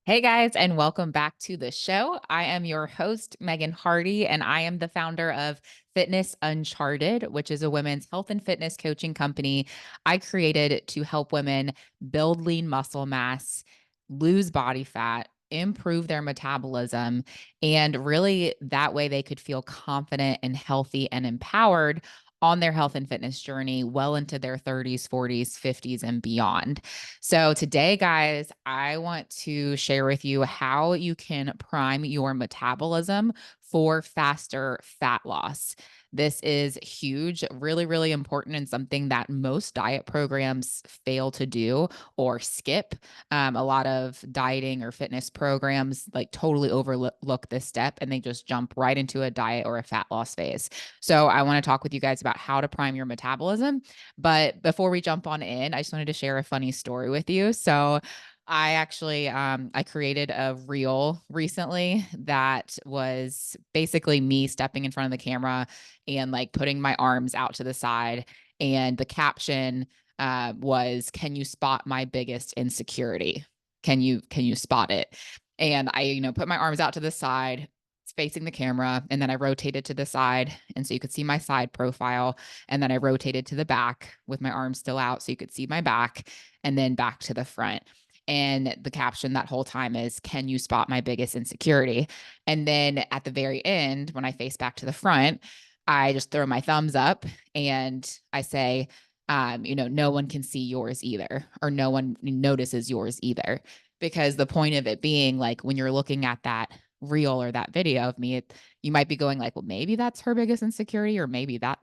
Hey guys, and welcome back to the show. I am your host, Megan Hardy, and I am the founder of Fitness Uncharted, which is a women's health and fitness coaching company I created to help women build lean muscle mass, lose body fat, improve their metabolism, and really that way they could feel confident and healthy and empowered on their health and fitness journey well into their 30s, 40s, 50s, and beyond. So, today, guys, I want to share with you how you can prime your metabolism for faster fat loss. This is huge, really, really important, and something that most diet programs fail to do or skip. A lot of dieting or fitness programs like totally overlook this step and they just jump right into a diet or a fat loss phase. So, I want to talk with you guys about how to prime your metabolism. But before we jump on in, I just wanted to share a funny story with you. So I actually I created a reel recently that was basically me stepping in front of the camera and like putting my arms out to the side. And the caption was, "Can you spot my biggest insecurity? Can you spot it?" And I, put my arms out to the side, facing the camera, and then I rotated to the side, and so you could see my side profile, and then I rotated to the back with my arms still out so you could see my back, and then back to the front. And the caption that whole time is, "Can you spot my biggest insecurity?" And then at the very end, when I face back to the front, I just throw my thumbs up and I say, no one can see yours either, or no one notices yours either. Because the point of it being, like, when you're looking at that reel or that video of me, you might be going like, well, maybe that's her biggest insecurity, or maybe that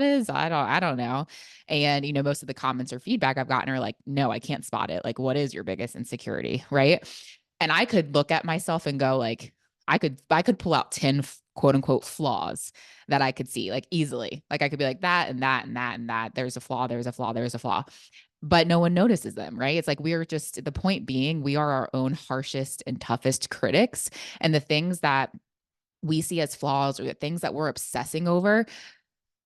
is, I don't know. And most of the comments or feedback I've gotten are like, no, I can't spot it. Like, what is your biggest insecurity? Right. And I could look at myself and go like, I could pull out 10 quote unquote flaws that I could see like easily. Like I could be like that and that and that and that. There's a flaw, there's a flaw, there's a flaw, but no one notices them, right? It's like we are just, the point being, we are our own harshest and toughest critics. And the things that we see as flaws or the things that we're obsessing over,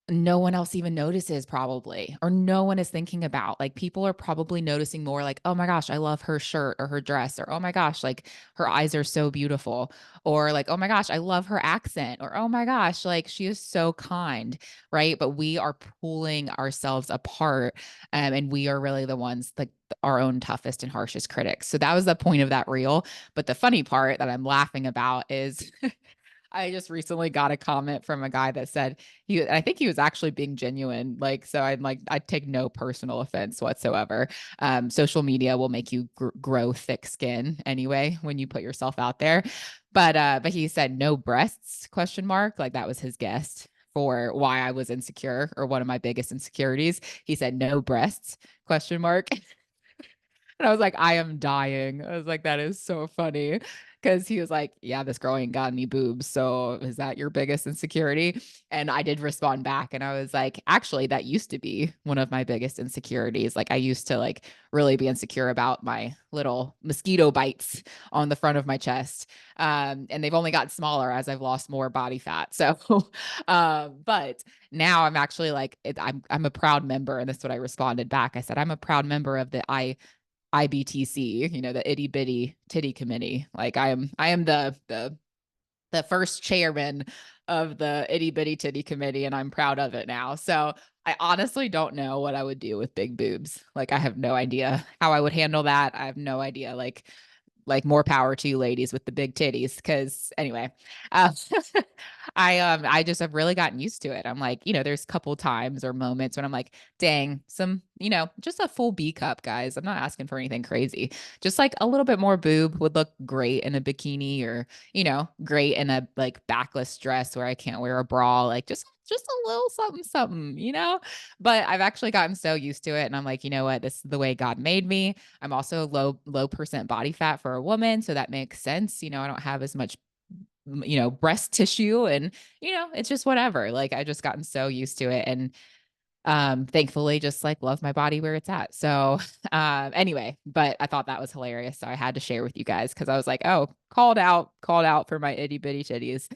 no one else even notices probably, or no one is thinking about. Like people are probably noticing more like, oh my gosh, I love her shirt or her dress, or oh my gosh, like her eyes are so beautiful, or like, oh my gosh, I love her accent, or oh my gosh, like she is so kind, right? But we are pulling ourselves apart, and we are really the ones like our own toughest and harshest critics. So that was the point of that reel. But the funny part that I'm laughing about is I just recently got a comment from a guy that said I think he was actually being genuine. Like, so I'm like, I take no personal offense whatsoever. Social media will make you grow thick skin anyway when you put yourself out there. But he said no breasts question mark. Like that was his guess for why I was insecure, or one of my biggest insecurities. He said no breasts question mark. And I was like, I am dying. I was like, that is so funny. Cause he was like, yeah, this girl ain't got any boobs. So is that your biggest insecurity? And I did respond back and I was like, actually, that used to be one of my biggest insecurities. Like I used to like really be insecure about my little mosquito bites on the front of my chest. And they've only gotten smaller as I've lost more body fat. So, but now I'm actually like, I'm a proud member. And that's what I responded back. I said, I'm a proud member of the IBTC, the itty bitty titty committee. Like I am the first chairman of the itty bitty titty committee, and I'm proud of it now. So I honestly don't know what I would do with big boobs. Like I have no idea how I would handle that. I have no idea. Like more power to you ladies with the big titties. Cause anyway, uh, I just have really gotten used to it. I'm like, there's a couple times or moments when I'm like, dang, just a full B cup, guys. I'm not asking for anything crazy. Just like a little bit more boob would look great in a bikini, or, great in a like backless dress where I can't wear a bra. Like just a little something, something. But I've actually gotten so used to it. And I'm like, you know what? This is the way God made me. I'm also low percent body fat for a woman, so that makes sense. I don't have as much breast tissue, and it's just whatever. Like I just gotten so used to it, and thankfully just like love my body where it's at. So anyway, but I thought that was hilarious, so I had to share with you guys because I was like, oh, called out for my itty bitty titties.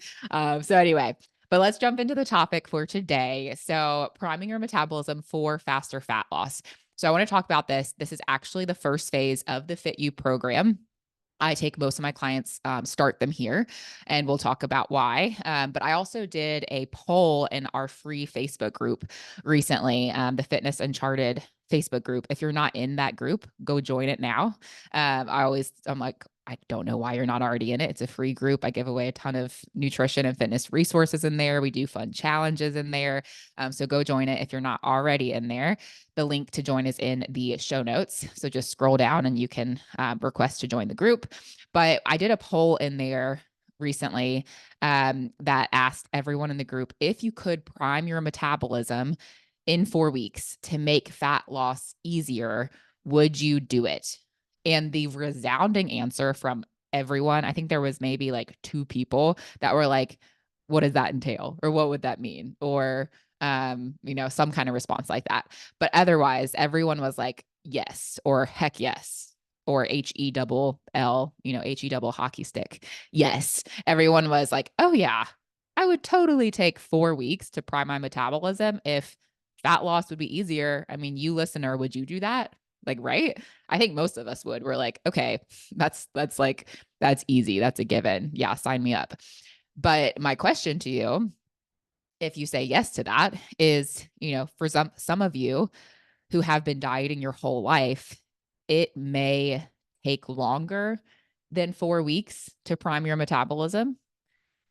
So anyway, but let's jump into the topic for today. So priming your metabolism for faster fat loss. So I want to talk about this. This is actually the first phase of the Fit You program. I take most of my clients, start them here, and we'll talk about why. But I also did a poll in our free Facebook group recently, the Fitness Uncharted Facebook group. If you're not in that group, go join it now. I'm like, I don't know why you're not already in it. It's a free group. I give away a ton of nutrition and fitness resources in there. We do fun challenges in there. So go join it if you're not already in there. The link to join is in the show notes. So just scroll down and you can request to join the group. But I did a poll in there recently that asked everyone in the group if you could prime your metabolism in 4 weeks to make fat loss easier, would you do it? And the resounding answer from everyone, I think there was maybe like 2 people that were like, what does that entail? Or what would that mean? Or, some kind of response like that. But otherwise, everyone was like, yes, or heck yes, or HE double L, HE double hockey stick. Yes. Everyone was like, oh, yeah, I would totally take 4 weeks to prime my metabolism if fat loss would be easier. I mean, you listener, would you do that? Like, right? I think most of us would. We're like, okay, that's easy. That's a given. Yeah, sign me up. But my question to you, if you say yes to that, is, for some of you who have been dieting your whole life, it may take longer than 4 weeks to prime your metabolism.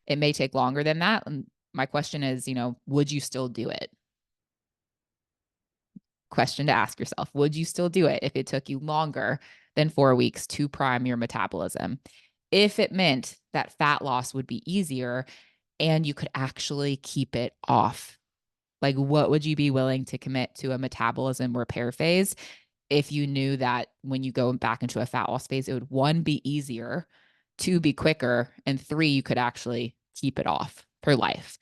It may take longer than that. And my question is, would you still do it? Question to ask yourself. Would you still do it if it took you longer than 4 weeks to prime your metabolism? If it meant that fat loss would be easier and you could actually keep it off, like what would you be willing to commit to a metabolism repair phase if you knew that when you go back into a fat loss phase, it would, one, be easier, two, be quicker, and three, you could actually keep it off for life?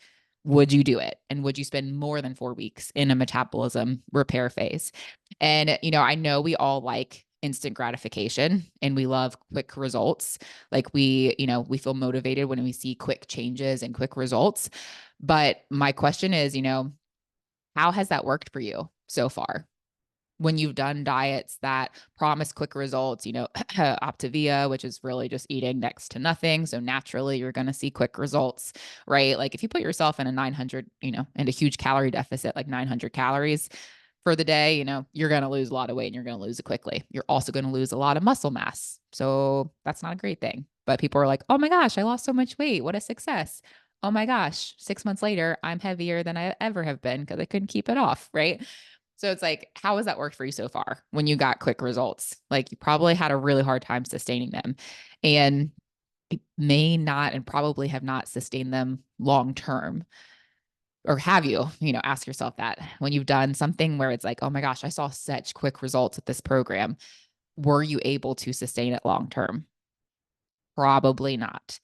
Would you do it? And would you spend more than 4 weeks in a metabolism repair phase? And, I know we all like instant gratification and we love quick results. Like we feel motivated when we see quick changes and quick results. But my question is, how has that worked for you so far? When you've done diets that promise quick results, Optavia, which is really just eating next to nothing. So naturally you're going to see quick results, right? Like if you put yourself in a 900, and a huge calorie deficit, like 900 calories for the day, you're going to lose a lot of weight and you're going to lose it quickly. You're also going to lose a lot of muscle mass. So that's not a great thing. But people are like, oh my gosh, I lost so much weight. What a success. Oh my gosh, 6 months later, I'm heavier than I ever have been because I couldn't keep it off, right? So it's like, how has that worked for you so far when you got quick results? Like you probably had a really hard time sustaining them and may not and probably have not sustained them long term. Or have you, ask yourself that when you've done something where it's like, oh my gosh, I saw such quick results with this program. Were you able to sustain it long term? Probably not.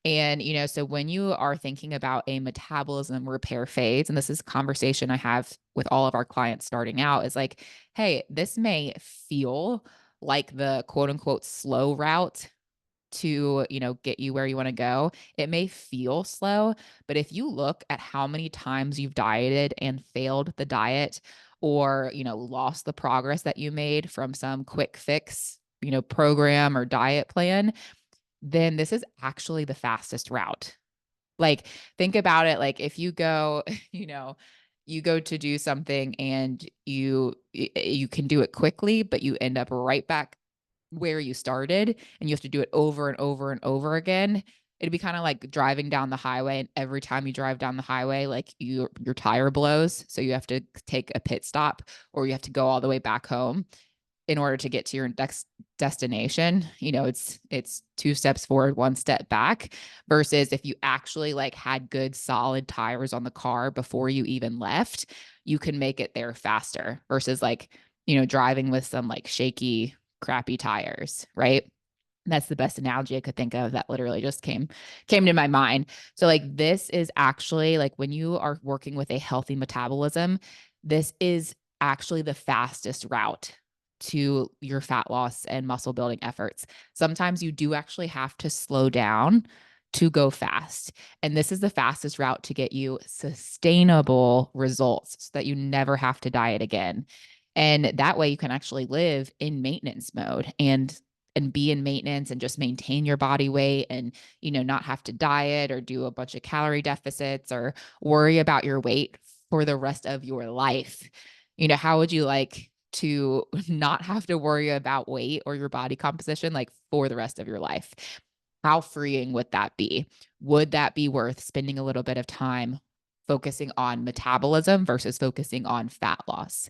And, so when you are thinking about a metabolism repair phase, and this is a conversation I have with all of our clients starting out, is like, hey, this may feel like the quote unquote slow route to, get you where you want to go. It may feel slow, but if you look at how many times you've dieted and failed the diet or, lost the progress that you made from some quick fix, program or diet plan, then this is actually the fastest route. Like, think about it. Like if you go, you go to do something and you can do it quickly, but you end up right back where you started and you have to do it over and over and over again. It'd be kind of like driving down the highway, and every time you drive down the highway, like your tire blows. So you have to take a pit stop or you have to go all the way back home in order to get to your next destination. It's 2 steps forward, 1 step back, versus if you actually like had good solid tires on the car before you even left, you can make it there faster versus like, driving with some like shaky, crappy tires, right? That's the best analogy I could think of that literally just came to my mind. So like this is actually like when you are working with a healthy metabolism, this is actually the fastest route to your fat loss and muscle building efforts. Sometimes you do actually have to slow down to go fast. And this is the fastest route to get you sustainable results so that you never have to diet again. And that way you can actually live in maintenance mode. And and be in maintenance and just maintain your body weight and, not have to diet or do a bunch of calorie deficits or worry about your weight for the rest of your life? How would you like to not have to worry about weight or your body composition like for the rest of your life? How freeing would that be? Would that be worth spending a little bit of time focusing on metabolism versus focusing on fat loss?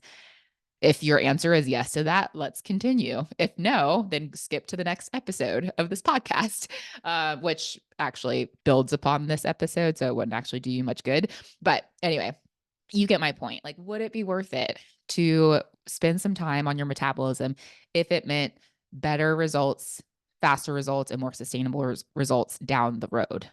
If your answer is yes to that, let's continue. If no, then skip to the next episode of this podcast, which actually builds upon this episode. So it wouldn't actually do you much good. But anyway, you get my point. Like, would it be worth it to spend some time on your metabolism if it meant better results, faster results, and more sustainable results down the road?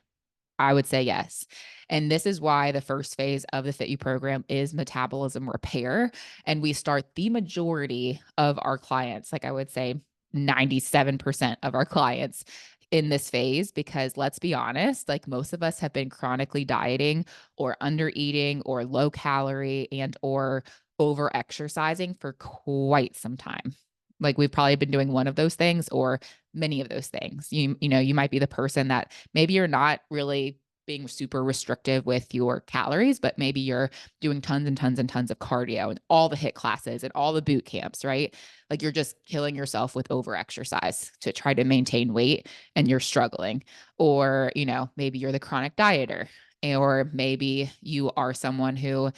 I would say yes. And this is why the first phase of the Fit You program is metabolism repair. And we start the majority of our clients, like I would say 97% of our clients in this phase, because let's be honest, like most of us have been chronically dieting or under eating or low calorie and or over exercising for quite some time. Like we've probably been doing one of those things or many of those things. You might be the person that maybe you're not really being super restrictive with your calories, but maybe you're doing tons and tons and tons of cardio and all the HIIT classes and all the boot camps, right? Like you're just killing yourself with over exercise to try to maintain weight and you're struggling. Or, maybe you're the chronic dieter, or maybe you are someone who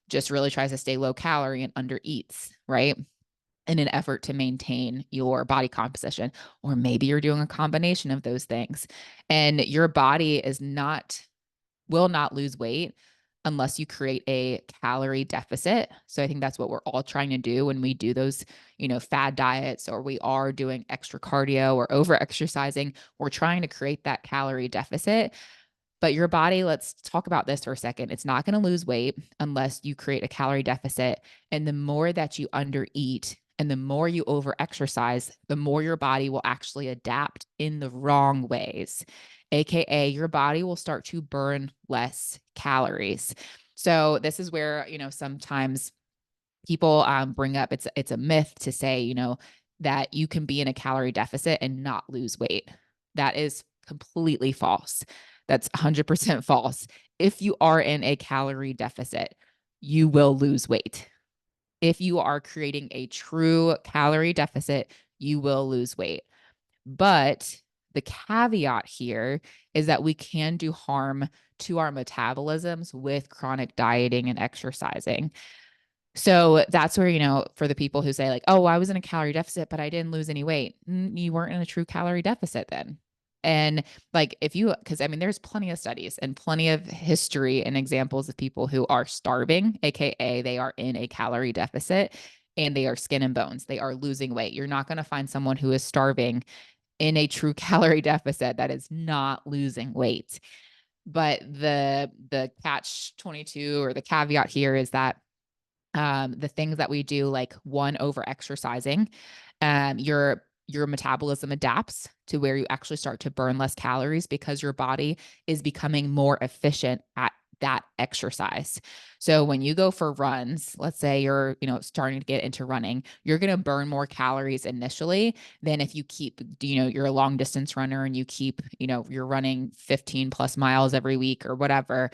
just really tries to stay low calorie and under eats, right? In an effort to maintain your body composition. Or maybe you're doing a combination of those things and your body will not lose weight unless you create a calorie deficit. So I think that's what we're all trying to do when we do those, fad diets, or we are doing extra cardio or over exercising. We're trying to create that calorie deficit. But your body, let's talk about this for a second. It's not going to lose weight unless you create a calorie deficit. And the more that you undereat and the more you over exercise, the more your body will actually adapt in the wrong ways. AKA, your body will start to burn less calories. So this is where, sometimes people bring up it's a myth to say, that you can be in a calorie deficit and not lose weight. That is completely false. That's 100% false. If you are in a calorie deficit, you will lose weight. If you are creating a true calorie deficit, you will lose weight. But the caveat here is that we can do harm to our metabolisms with chronic dieting and exercising. So that's where, for the people who say like, oh, I was in a calorie deficit, but I didn't lose any weight. You weren't in a true calorie deficit then. And like, because there's plenty of studies and plenty of history and examples of people who are starving, AKA they are in a calorie deficit and they are skin and bones. They are losing weight. You're not going to find someone who is starving in a true calorie deficit that is not losing weight. But the catch 22 or the caveat here is that the things that we do, like one, over exercising, your metabolism adapts to where you actually start to burn less calories because your body is becoming more efficient at that exercise. So when you go for runs, let's say you're, starting to get into running, you're going to burn more calories initially than if you keep, you're a long distance runner and you keep, you're running 15 plus miles every week or whatever.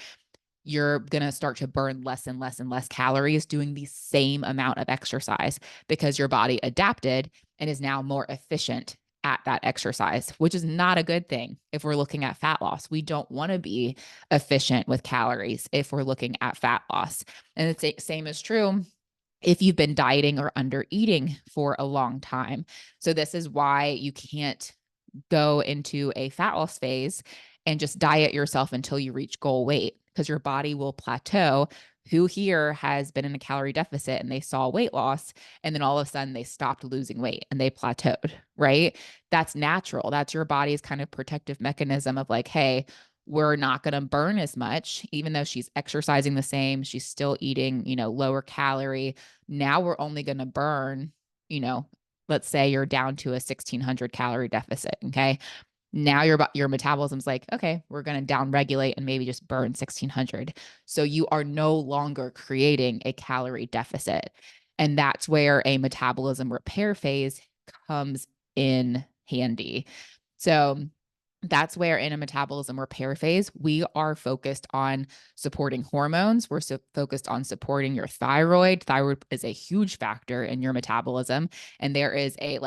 You're going to start to burn less and less and less calories doing the same amount of exercise because your body adapted and is now more efficient at that exercise, which is not a good thing. If we're looking at fat loss, we don't want to be efficient with calories if we're looking at fat loss. And the same is true if you've been dieting or under eating for a long time. So this is why you can't go into a fat loss phase and just diet yourself until you reach goal weight, because your body will plateau. Who here has been in a calorie deficit and they saw weight loss and then all of a sudden they stopped losing weight and they plateaued, right? That's natural. That's your body's kind of protective mechanism of like, hey, we're not going to burn as much, even though she's exercising the same. She's still eating, lower calorie. Now we're only going to burn, let's say you're down to a 1600 calorie deficit. Okay. Now your metabolism's like, okay, we're going to down regulate and maybe just burn 1600. So you are no longer creating a calorie deficit. And that's where a metabolism repair phase comes in handy. So that's where in a metabolism repair phase, we are focused on supporting hormones. We're focused on supporting your thyroid. Thyroid is a huge factor in your metabolism. And there is a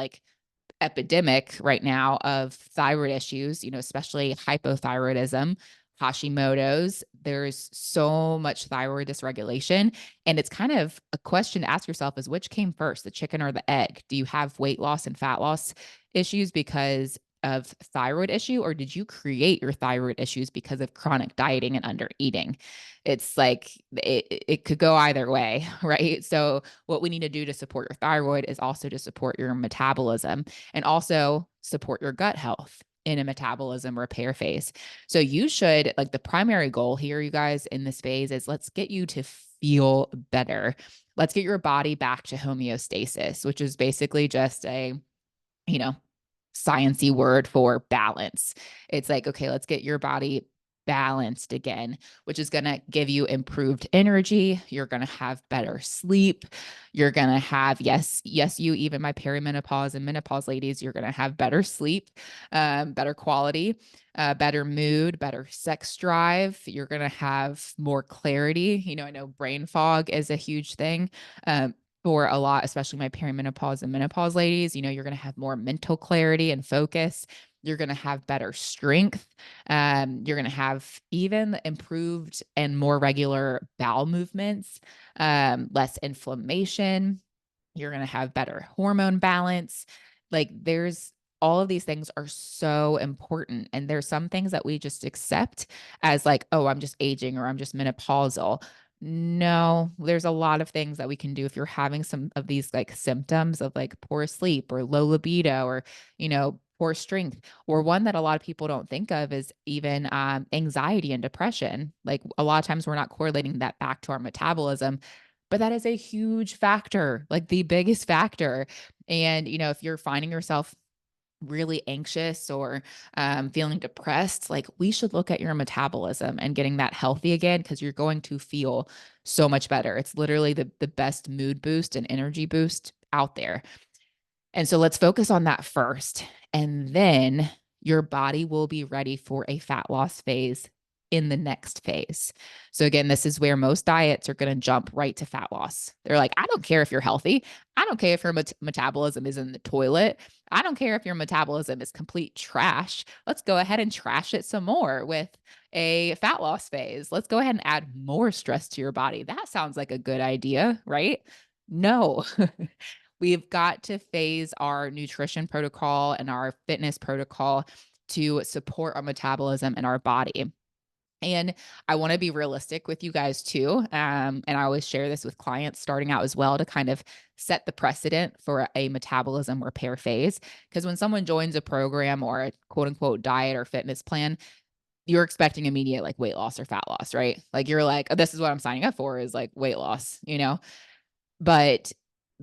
epidemic right now of thyroid issues, especially hypothyroidism, Hashimoto's. There's so much thyroid dysregulation. And it's kind of a question to ask yourself is which came first, the chicken or the egg? Do you have weight loss and fat loss issues because of thyroid issue, or did you create your thyroid issues because of chronic dieting and under eating? It's like it could go either way, right? So what we need to do to support your thyroid is also to support your metabolism and also support your gut health in a metabolism repair phase. So you should, like, the primary goal here, you guys, in this phase is let's get you to feel better. Let's get your body back to homeostasis, which is basically just a, you know, sciencey word for balance. It's like, okay, let's get your body balanced again, which is going to give you improved energy. You're going to have better sleep. You're going to have, yes, you, even my perimenopause and menopause ladies, you're going to have better sleep, better quality, better mood, better sex drive. You're going to have more clarity. I know brain fog is a huge thing. For a lot, especially my perimenopause and menopause ladies, you're going to have more mental clarity and focus. You're going to have better strength. You're going to have even improved and more regular bowel movements, less inflammation. You're going to have better hormone balance. Like, there's all of these things are so important. And there's some things that we just accept as like, oh, I'm just aging or I'm just menopausal. No, there's a lot of things that we can do if you're having some of these like symptoms of like poor sleep or low libido or, poor strength. Or one that a lot of people don't think of is even anxiety and depression. Like, a lot of times we're not correlating that back to our metabolism, but that is a huge factor, like the biggest factor. And, if you're finding yourself really anxious or feeling depressed, like, we should look at your metabolism and getting that healthy again, because you're going to feel so much better. It's literally the best mood boost and energy boost out there. And so let's focus on that first. And then your body will be ready for a fat loss phase in the next phase. So again, this is where most diets are going to jump right to fat loss. They're like, I don't care if you're healthy. I don't care if your metabolism is in the toilet. I don't care if your metabolism is complete trash. Let's go ahead and trash it some more with a fat loss phase. Let's go ahead and add more stress to your body. That sounds like a good idea, right? No. We've got to phase our nutrition protocol and our fitness protocol to support our metabolism and our body. And I want to be realistic with you guys too. And I always share this with clients starting out as well to kind of set the precedent for a metabolism repair phase. Because when someone joins a program or a quote unquote diet or fitness plan, you're expecting immediate like weight loss or fat loss, right? Like, you're like, oh, this is what I'm signing up for, is like weight loss, but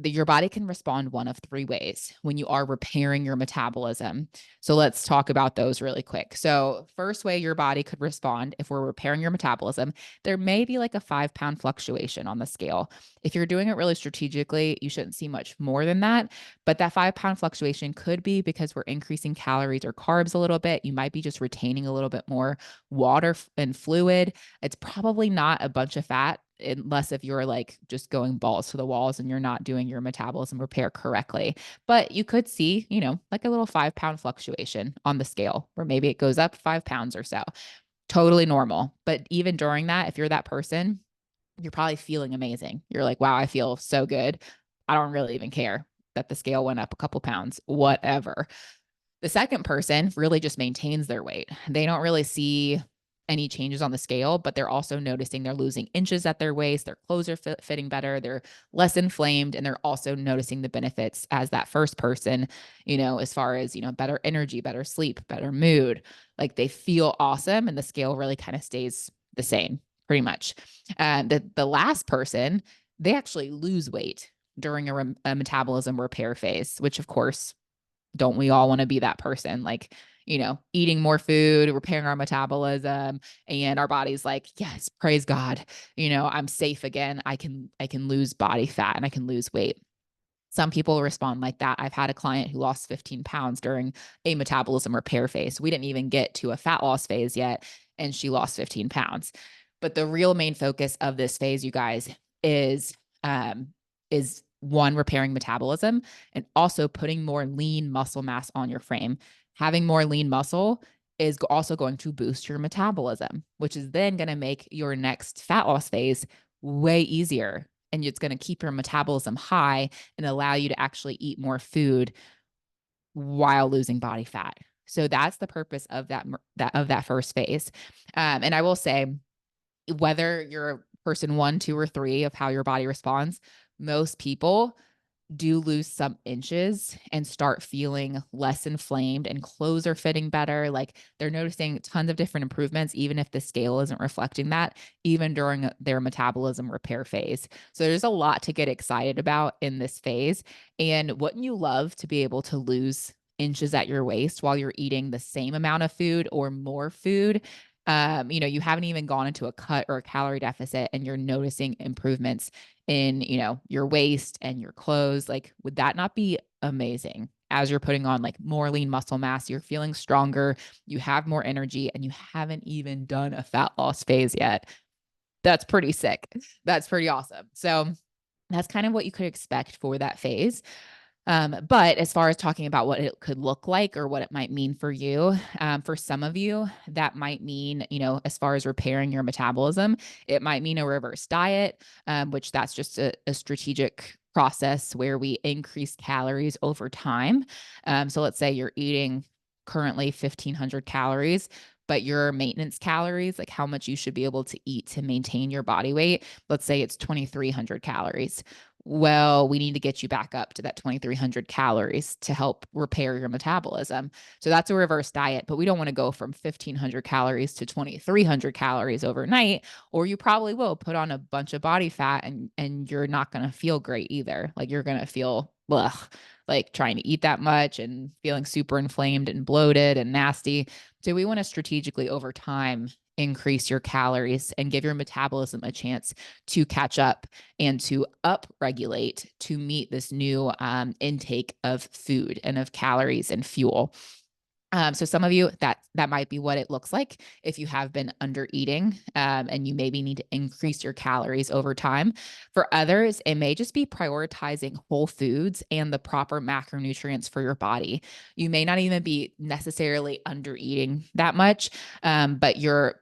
your body can respond one of three ways when you are repairing your metabolism. So let's talk about those really quick. So first way your body could respond if we're repairing your metabolism, there may be like a 5-pound fluctuation on the scale. If you're doing it really strategically, you shouldn't see much more than that. But that 5-pound fluctuation could be because we're increasing calories or carbs a little bit. You might be just retaining a little bit more water and fluid. It's probably not a bunch of fat, unless if you're like just going balls to the walls and you're not doing your metabolism repair correctly. But you could see, like a little 5-pound fluctuation on the scale, or maybe it goes up 5 pounds or so. Totally normal. But even during that, if you're that person, you're probably feeling amazing. You're like, wow, I feel so good. I don't really even care that the scale went up a couple pounds, whatever. The second person really just maintains their weight. They don't really see any changes on the scale, but they're also noticing they're losing inches at their waist. Their clothes are fitting better. They're less inflamed. And they're also noticing the benefits as that first person, as far as, better energy, better sleep, better mood. Like, they feel awesome. And the scale really kind of stays the same pretty much. The last person, they actually lose weight during a metabolism repair phase, which of course, don't we all want to be that person? Like, eating more food, repairing our metabolism, and our body's like, yes, praise God, I'm safe again. I can lose body fat and I can lose weight. Some people respond like that. I've had a client who lost 15 pounds during a metabolism repair phase. We didn't even get to a fat loss phase yet, and she lost 15 pounds. But the real main focus of this phase, you guys, is um, one, repairing metabolism, and also putting more lean muscle mass on your frame. Having more lean muscle is also going to boost your metabolism, which is then going to make your next fat loss phase way easier. And it's going to keep your metabolism high and allow you to actually eat more food while losing body fat. So that's the purpose of that first phase. And I will say, whether you're person 1, 2, or 3 of how your body responds, most people do lose some inches and start feeling less inflamed, and clothes are fitting better. Like, they're noticing tons of different improvements, even if the scale isn't reflecting that, even during their metabolism repair phase. So there's a lot to get excited about in this phase. And wouldn't you love to be able to lose inches at your waist while you're eating the same amount of food or more food? You haven't even gone into a cut or a calorie deficit, and you're noticing improvements in, your waist and your clothes. Like, would that not be amazing? As you're putting on like more lean muscle mass, you're feeling stronger, you have more energy, and you haven't even done a fat loss phase yet. That's pretty sick. That's pretty awesome. So that's kind of what you could expect for that phase. But as far as talking about what it could look like or what it might mean for you, for some of you, that might mean, as far as repairing your metabolism, it might mean a reverse diet, which that's just a strategic process where we increase calories over time. So let's say you're eating currently 1,500 calories, but your maintenance calories, like how much you should be able to eat to maintain your body weight, let's say it's 2,300 calories. Well, we need to get you back up to that 2,300 calories to help repair your metabolism. So that's a reverse diet, but we don't want to go from 1,500 calories to 2,300 calories overnight, or you probably will put on a bunch of body fat, and you're not going to feel great either. Like, you're going to feel like trying to eat that much and feeling super inflamed and bloated and nasty. So we want to strategically over time increase your calories and give your metabolism a chance to catch up and to upregulate to meet this new intake of food and of calories and fuel. So some of you, that might be what it looks like if you have been under eating, and you maybe need to increase your calories over time. For others, it may just be prioritizing whole foods and the proper macronutrients for your body. You may not even be necessarily under eating that much, but your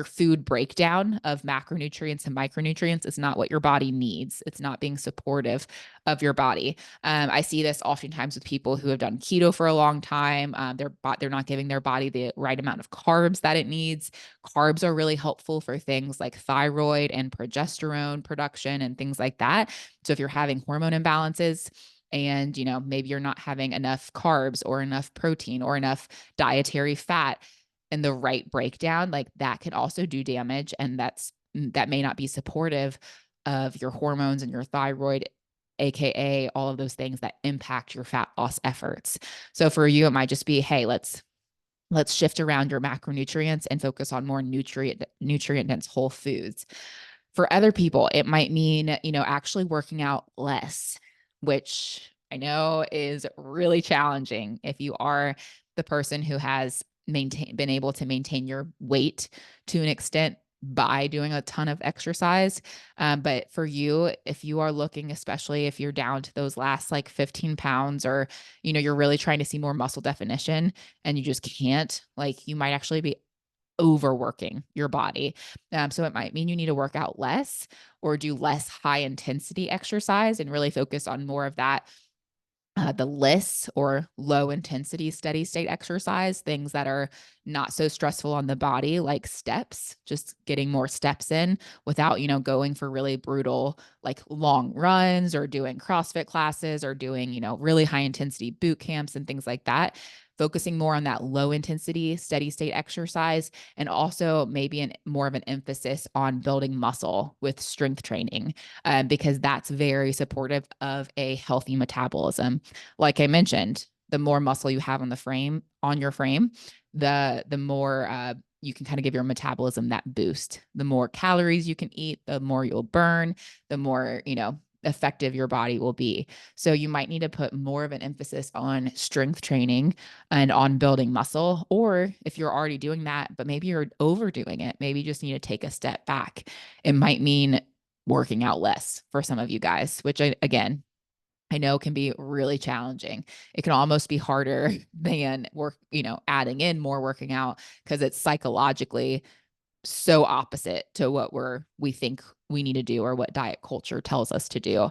food breakdown of macronutrients and micronutrients is not what your body needs. It's not being supportive of your body. I see this oftentimes with people who have done keto for a long time. They're not giving their body the right amount of carbs that it needs. Carbs are really helpful for things like thyroid and progesterone production and things like that. So if you're having hormone imbalances, and maybe you're not having enough carbs or enough protein or enough dietary fat in the right breakdown, like, that can also do damage, and that may not be supportive of your hormones and your thyroid, aka all of those things that impact your fat loss efforts. So for you, it might just be, hey, let's shift around your macronutrients and focus on more nutrient dense whole foods. For other people, it might mean, actually working out less, which I know is really challenging if you are the person who has been able to maintain your weight to an extent by doing a ton of exercise. But for you, if you are looking, especially if you're down to those last like 15 pounds, or, you're really trying to see more muscle definition and you just can't, like, you might actually be overworking your body. So it might mean you need to work out less or do less high intensity exercise and really focus on more of that, the LISS, or low intensity steady state exercise, things that are not so stressful on the body, like steps, just getting more steps in without, going for really brutal, like long runs, or doing CrossFit classes, or doing, really high intensity boot camps and things like that. Focusing more on that low intensity, steady state exercise, and also maybe more of an emphasis on building muscle with strength training, because that's very supportive of a healthy metabolism. Like I mentioned, the more muscle you have on your frame, the more you can kind of give your metabolism that boost. The more calories you can eat, the more you'll burn, the more, effective your body will be. So you might need to put more of an emphasis on strength training and on building muscle. Or if you're already doing that, but maybe you're overdoing it, maybe you just need to take a step back. It might mean working out less for some of you guys, which again, I know can be really challenging. It can almost be harder than adding in more working out because it's psychologically so opposite to what we think we need to do or what diet culture tells us to do.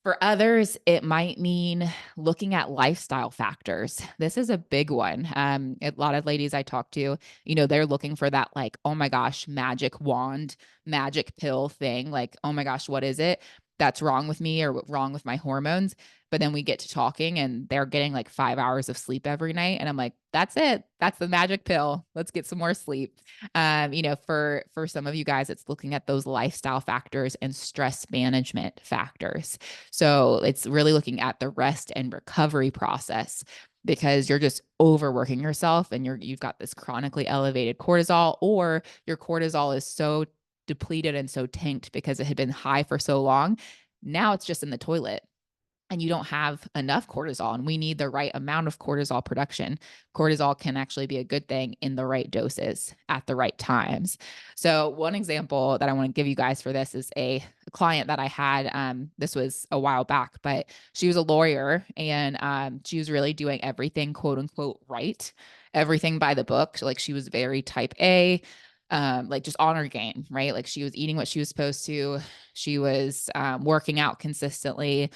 For others, it might mean looking at lifestyle factors. This is a big one. A lot of ladies I talk to, they're looking for that, like, oh my gosh, magic wand, magic pill thing. Like, oh my gosh, what is it that's wrong with me or wrong with my hormones? But then we get to talking and they're getting like 5 hours of sleep every night. And I'm like, that's it. That's the magic pill. Let's get some more sleep. For some of you guys, it's looking at those lifestyle factors and stress management factors. So it's really looking at the rest and recovery process because you're just overworking yourself and you've got this chronically elevated cortisol, or your cortisol is so depleted and so tanked because it had been high for so long. Now it's just in the toilet and you don't have enough cortisol, and we need the right amount of cortisol production. Cortisol can actually be a good thing in the right doses at the right times. So one example that I want to give you guys for this is a client that I had. This was a while back, but she was a lawyer and she was really doing everything quote unquote right, everything by the book. Like she was very type A, like just on her game, right? Like she was eating what she was supposed to. She was working out consistently,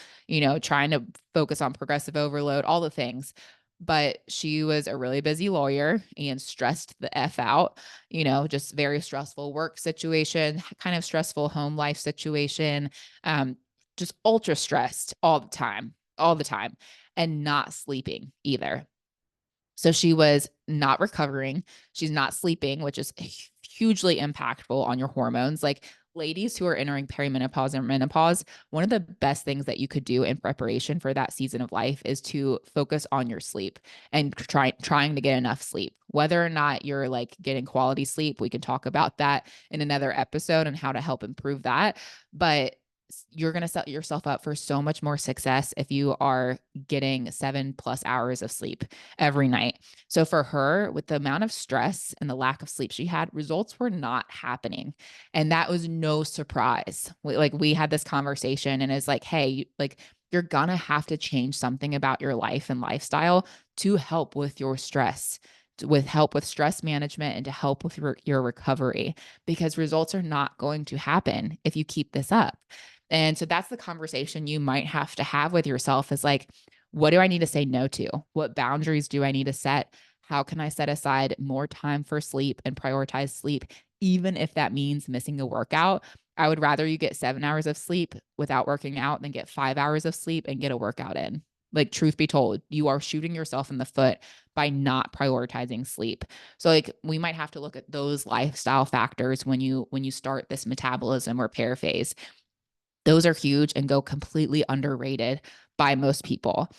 trying to focus on progressive overload, all the things. But she was a really busy lawyer and stressed the F out, just very stressful work situation, kind of stressful home life situation, just ultra stressed all the time, and not sleeping either. So she was not recovering. She's not sleeping, which is hugely impactful on your hormones. Like ladies who are entering perimenopause or menopause, one of the best things that you could do in preparation for that season of life is to focus on your sleep and trying to get enough sleep. Whether or not you're like getting quality sleep, we can talk about that in another episode and how to help improve that. But you're going to set yourself up for so much more success if you are getting 7+ hours of sleep every night. So for her, with the amount of stress and the lack of sleep she had, results were not happening. And that was no surprise. We had this conversation and it's like, hey, like you're going to have to change something about your life and lifestyle to help with your stress, with help with stress management and to help with your recovery, because results are not going to happen if you keep this up. And so that's the conversation you might have to have with yourself is like, what do I need to say no to? What boundaries do I need to set? How can I set aside more time for sleep and prioritize sleep, even if that means missing a workout? I would rather you get 7 hours of sleep without working out than get 5 hours of sleep and get a workout in. Like, truth be told, you are shooting yourself in the foot by not prioritizing sleep. So like we might have to look at those lifestyle factors when you start this metabolism repair phase. Those are huge and go completely underrated by most people.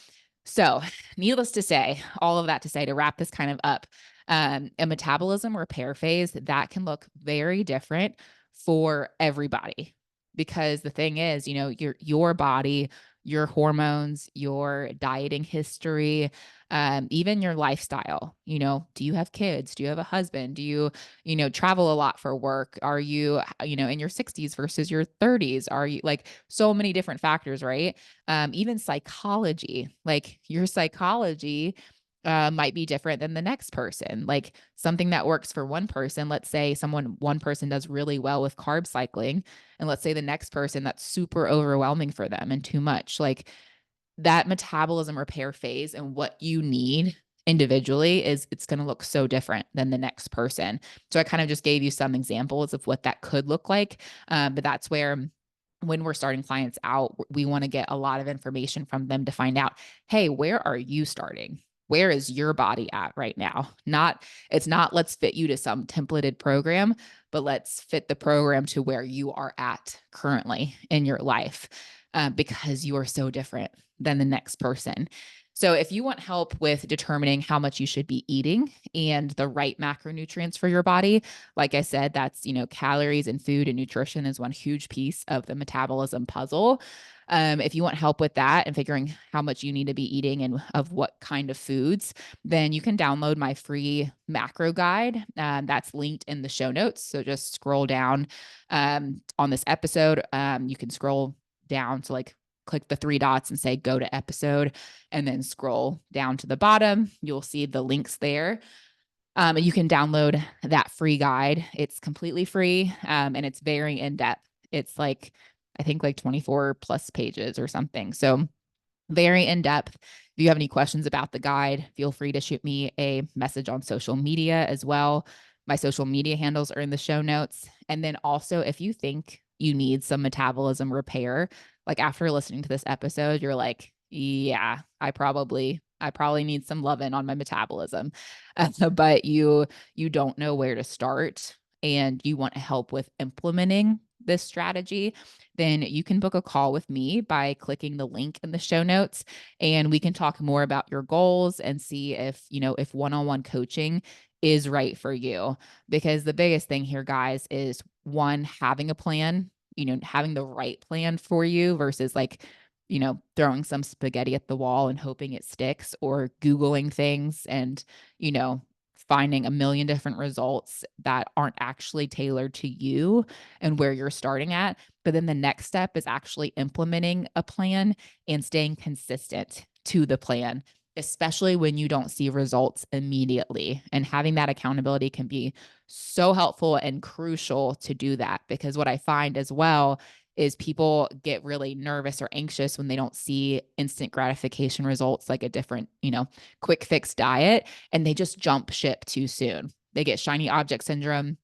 So, needless to say, all of that to say, to wrap this kind of up, a metabolism repair phase that can look very different for everybody. Because the thing is, your body, your hormones, your dieting history, even your lifestyle. Do you have kids? Do you have a husband? Do you, travel a lot for work? Are you, in your 60s versus your 30s? Are you like so many different factors, right? Even psychology, like your psychology might be different than the next person. Like something that works for one person, let's say one person does really well with carb cycling, and let's say the next person that's super overwhelming for them and too much. Like that metabolism repair phase and what you need individually it's going to look so different than the next person. So I kind of just gave you some examples of what that could look like. But that's where when we're starting clients out, we want to get a lot of information from them to find out, hey, where are you starting? Where is your body at right now? It's not let's fit you to some templated program, but let's fit the program to where you are at currently in your life, because you are so different than the next person. So if you want help with determining how much you should be eating and the right macronutrients for your body, like I said, that's, calories and food and nutrition is one huge piece of the metabolism puzzle. If you want help with that and figuring how much you need to be eating and of what kind of foods, then you can download my free macro guide. That's linked in the show notes. So just scroll down on this episode. You can scroll down to like click the three dots and say go to episode, and then scroll down to the bottom. You'll see the links there. And you can download that free guide. It's completely free, and it's very in depth. It's like, I think like 24 plus pages or something. So very in depth. If you have any questions about the guide, feel free to shoot me a message on social media as well. My social media handles are in the show notes. And then also, if you think you need some metabolism repair, like after listening to this episode, you're like, yeah, I probably need some loving on my metabolism. But you don't know where to start and you want help with implementing this strategy, then you can book a call with me by clicking the link in the show notes, and we can talk more about your goals and see if one-on-one coaching is right for you. Because the biggest thing here, guys, is one, having a plan, having the right plan for you versus like, throwing some spaghetti at the wall and hoping it sticks, or Googling things and, you know, finding a million different results that aren't actually tailored to you and where you're starting at. But then the next step is actually implementing a plan and staying consistent to the plan, especially when you don't see results immediately. And having that accountability can be so helpful and crucial to do that, because what I find as well is people get really nervous or anxious when they don't see instant gratification results, like a different, quick fix diet, and they just jump ship too soon. They get shiny object syndrome.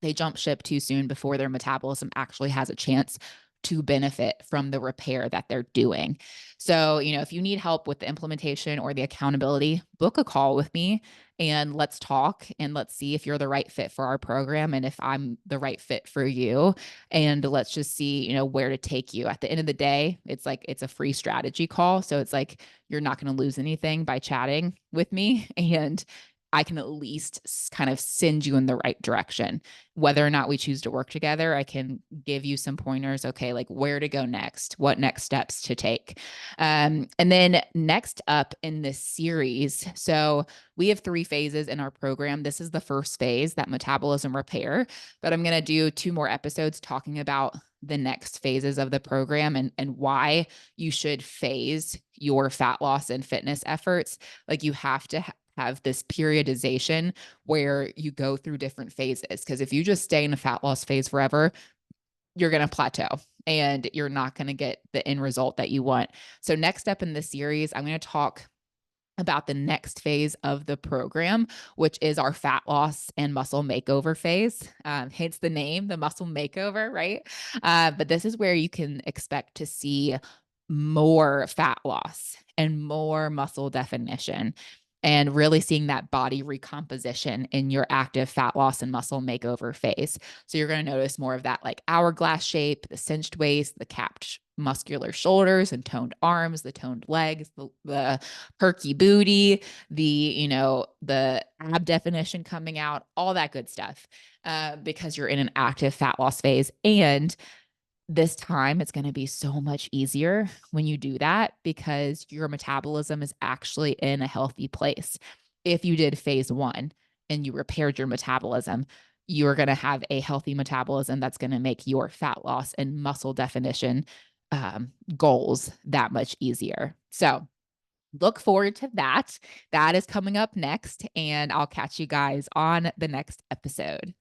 They jump ship too soon before their metabolism actually has a chance to benefit from the repair that they're doing. So, if you need help with the implementation or the accountability, book a call with me and let's talk and let's see if you're the right fit for our program and if I'm the right fit for you. And let's just see, where to take you. At the end of the day, it's like it's a free strategy call. So it's like you're not going to lose anything by chatting with me. And I can at least kind of send you in the right direction. Whether or not we choose to work together, I can give you some pointers. Okay, like where to go next, what next steps to take. And then next up in this series, so we have 3 phases in our program. This is the first phase, that metabolism repair, but I'm going to do 2 more episodes talking about the next phases of the program and why you should phase your fat loss and fitness efforts. Like you have to have this periodization where you go through different phases. Because if you just stay in a fat loss phase forever, you're going to plateau and you're not going to get the end result that you want. So next up in this series, I'm going to talk about the next phase of the program, which is our fat loss and muscle makeover phase. Hence the name, the muscle makeover, right? But this is where you can expect to see more fat loss and more muscle definition, and really seeing that body recomposition in your active fat loss and muscle makeover phase. So you're going to notice more of that like hourglass shape, the cinched waist, the capped muscular shoulders and toned arms, the toned legs, the perky booty, the ab definition coming out, all that good stuff, because you're in an active fat loss phase. And this time it's going to be so much easier when you do that because your metabolism is actually in a healthy place. If you did phase 1 and you repaired your metabolism, you're going to have a healthy metabolism that's going to make your fat loss and muscle definition goals that much easier. So look forward to that. That is coming up next, and I'll catch you guys on the next episode.